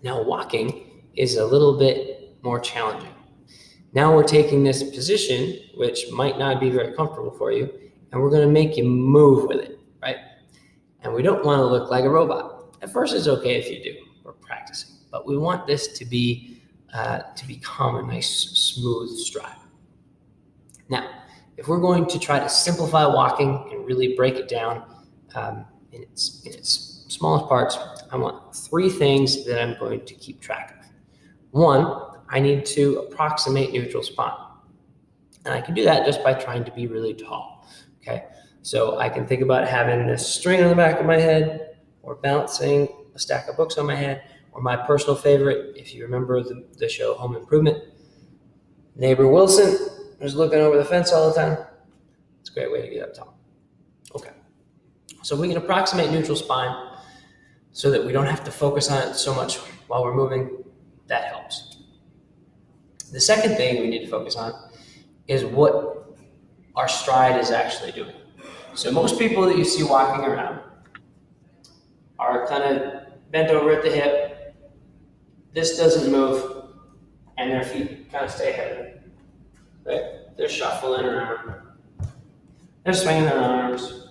Now walking is a little bit more challenging. Now we're taking this position, which might not be very comfortable for you, and we're going to make you move with it, right? And we don't want to look like a robot. At first, it's okay if you do. We're practicing, but we want this to become a nice, smooth stride. Now, if we're going to try to simplify walking and really break it down in its smallest parts, I want 3 things that I'm going to keep track of. 1, I need to approximate neutral spine. And I can do that just by trying to be really tall, okay? So I can think about having this string on the back of my head, or balancing a stack of books on my head, or my personal favorite, if you remember the show Home Improvement, neighbor Wilson who's looking over the fence all the time. It's a great way to get up tall. Okay, so we can approximate neutral spine so that we don't have to focus on it so much while we're moving. That helps. The second thing we need to focus on is what our stride is actually doing. So most people that you see walking around are kind of bent over at the hip. This doesn't move, and their feet kind of stay ahead of it. Right? They're shuffling around. They're swinging their arms.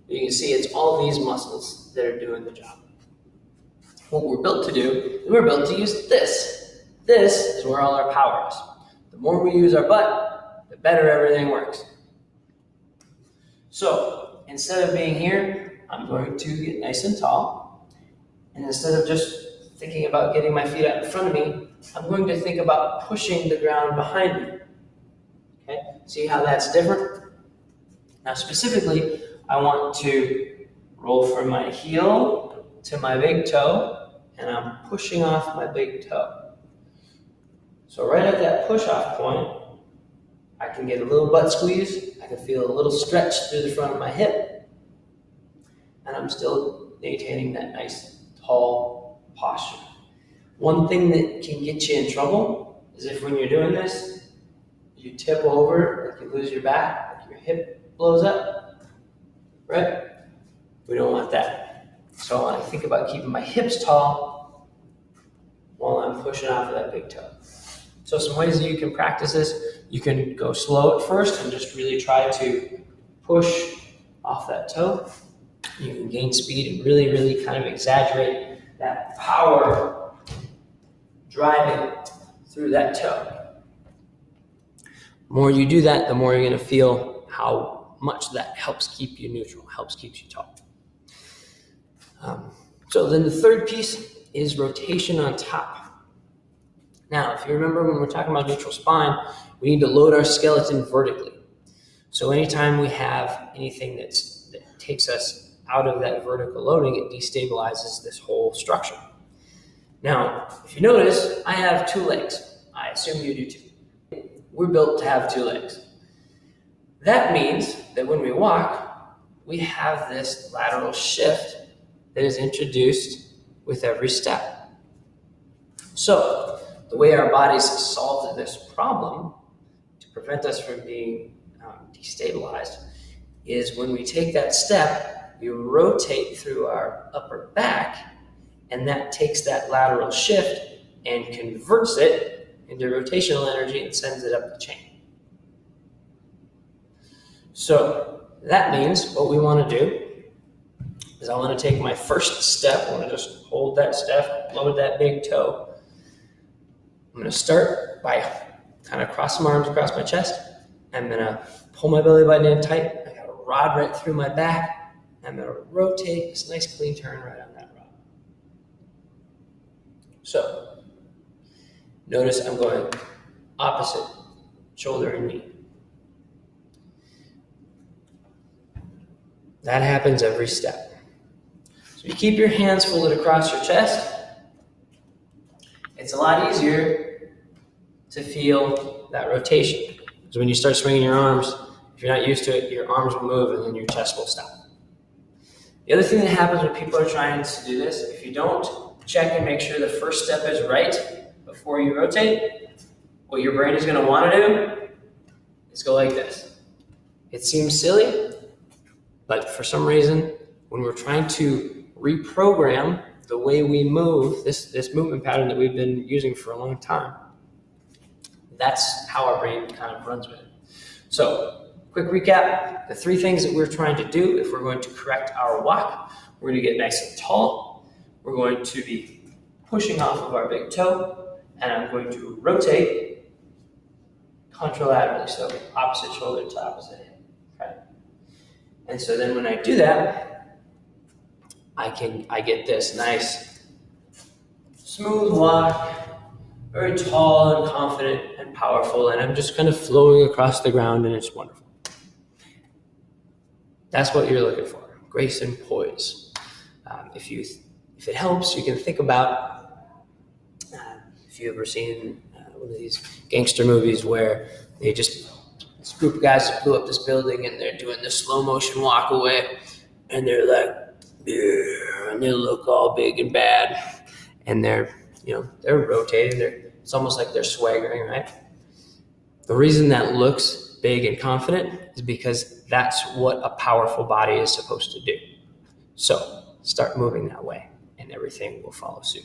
You can see it's all these muscles that are doing the job. What we're built to do is we're built to use this. This is where all our power is. The more we use our butt, the better everything works. So instead of being here, I'm going to get nice and tall. And instead of just thinking about getting my feet out in front of me, I'm going to think about pushing the ground behind me. Okay? See how that's different? Now specifically, I want to roll from my heel to my big toe, and I'm pushing off my big toe. So right at that push-off point, I can get a little butt squeeze, I can feel a little stretch through the front of my hip, and I'm still maintaining that nice, tall posture. One thing that can get you in trouble is if when you're doing this, you tip over, like you lose your back, like your hip blows up, right? We don't want that. So I want to think about keeping my hips tall while I'm pushing off of that big toe. So some ways that you can practice this, you can go slow at first and just really try to push off that toe. You can gain speed and really, really kind of exaggerate that power driving through that toe. The more you do that, the more you're going to feel how much that helps keep you neutral, helps keep you tall. So then the third piece is rotation on top. Now, if you remember when we're talking about neutral spine, we need to load our skeleton vertically. So anytime we have anything that takes us out of that vertical loading, it destabilizes this whole structure. Now, if you notice, I have 2 legs. I assume you do too. We're built to have 2 legs. That means that when we walk, we have this lateral shift that is introduced with every step. So, the way our bodies solved this problem to prevent us from being destabilized is when we take that step, we rotate through our upper back, and that takes that lateral shift and converts it into rotational energy and sends it up the chain. So that means what we want to do is I want to take my first step. I want to just hold that step, load that big toe. I'm going to start by kind of crossing my arms across my chest. I'm going to pull my belly button in tight. I got a rod right through my back. I'm going to rotate this nice clean turn right on that rod. So notice I'm going opposite shoulder and knee. That happens every step. So you keep your hands folded across your chest. It's a lot easier to feel that rotation. Because when you start swinging your arms, if you're not used to it, your arms will move and then your chest will stop. The other thing that happens when people are trying to do this, if you don't check and make sure the first step is right before you rotate, what your brain is going to want to do is go like this. It seems silly, but for some reason, when we're trying to reprogram the way we move, this movement pattern that we've been using for a long time, that's how our brain kind of runs with it. So, quick recap, the 3 things that we're trying to do if we're going to correct our walk: we're going to get nice and tall, we're going to be pushing off of our big toe, and I'm going to rotate contralaterally, so opposite shoulder to opposite hip. Okay? And so then when I do that, I get this nice smooth walk, very tall and confident and powerful, and I'm just kind of flowing across the ground, and it's wonderful. That's what you're looking for, grace and poise. If it helps, you can think about if you've ever seen one of these gangster movies where this group of guys that blew up this building and they're doing this slow motion walk away, and they're like, yeah, and they look all big and bad, and they're rotating. It's almost like they're swaggering, right? The reason that looks big and confident is because that's what a powerful body is supposed to do. So start moving that way, and everything will follow suit.